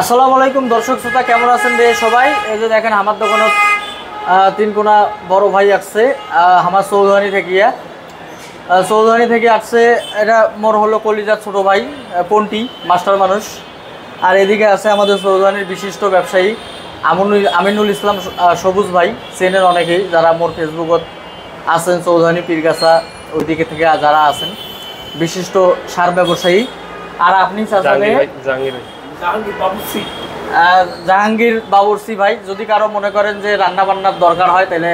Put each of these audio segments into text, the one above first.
আসসালামু আলাইকুম দর্শক শ্রোতা, কেমন আছেন রে সবাই? এই যে দেখেন আমার দোকানত তিন কোনা বড় ভাই আসছে আমার চৌধুরানী থেকে আসছে। এটা মোর হলো কলিজার ছোট ভাই পন্টি মাস্টার মানুষ। আর এদিকে আছে আমাদের চৌধুরানীর বিশিষ্ট ব্যবসায়ী আমিনুল ইসলাম সবুজ ভাই, চেনেন অনেকেই যারা মোর ফেসবুকত আছেন। চৌধুরানী পীরগাছা ওইদিকে থেকে যারা আছেন বিশিষ্ট সার ব্যবসায়ী। আর আপনি জাহাঙ্গীর বাবুর্চি ভাই, যদি কারো মনে করেন যে রান্না বান্নার দরকার হয় তাহলে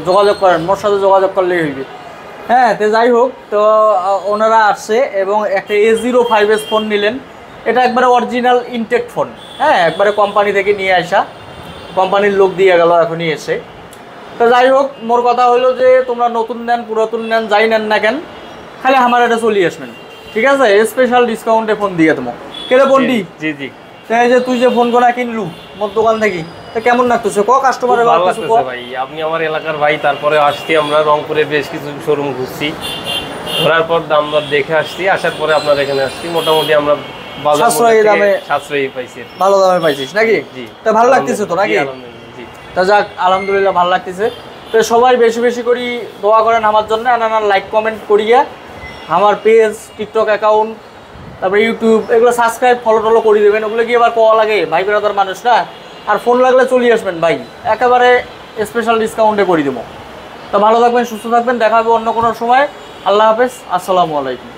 যোগাযোগ করেন, মোর সাথে যোগাযোগ করলেই হইবে। হ্যাঁ, তো যাই হোক, তো ওনারা আসছে এবং একটা A05s ফোন নিলেন। এটা একবারে অরিজিনাল ইনটেক ফোন, হ্যাঁ, একবারে কোম্পানি থেকে নিয়ে আসা, কোম্পানির লোক দিয়ে গেল এখনই এসে। তো যাই হোক, মোর কথা হলো যে তোমরা নতুন নেন পুরাতন নেন যাই নেন না কেন, খালি আমার এটা চলিয়ে আসবেন, ঠিক আছে? স্পেশাল ডিসকাউন্টে ফোন দিয়ে তোমার কেটে বন্ডি। জি জি, তাই যে তুই যে ফোন কোনা কিনলু মোর দোকান থেকে, তা কেমন লাগতেছে ক কাস্টমারের? ভালো লাগতেছে ভাই, আপনি আমার এলাকার ভাই। তারপরে আসছি আমরা রংপুরে বেশ কিছু শোরুম ঘুরছি, ঘোরার পর দাম দর দেখে আসছি, আসার পরে আপনার এখানে আসছি। মোটামুটি আমরা সাশ্রয়ী দামে পাইছি, ভালো দামে পাইছিস নাকি? জি, তা ভালো লাগতেছে তো নাকি? জি, তা যাক, আলহামদুলিল্লাহ ভালো লাগতেছে। তো সবাই বেশি বেশি করে দোয়া করেন আমার জন্য, আর লাইক কমেন্ট করিয়া আমার পেজ, টিকটক অ্যাকাউন্ট, তারপরে ইউটিউব এগুলো সাবস্ক্রাইব ফলো টলো করে দেবেন। ওগুলো কি আবার পাওয়া লাগে ভাই বেড়াদার মানুষ না? আর ফোন লাগলে চলে আসবেন ভাই, একেবারে স্পেশাল ডিসকাউন্টে করে দেবো। তা ভালো থাকবেন, সুস্থ থাকবেন, দেখা হবে অন্য কোনো সময়। আল্লাহ হাফেজ, আসসালামু আলাইকুম।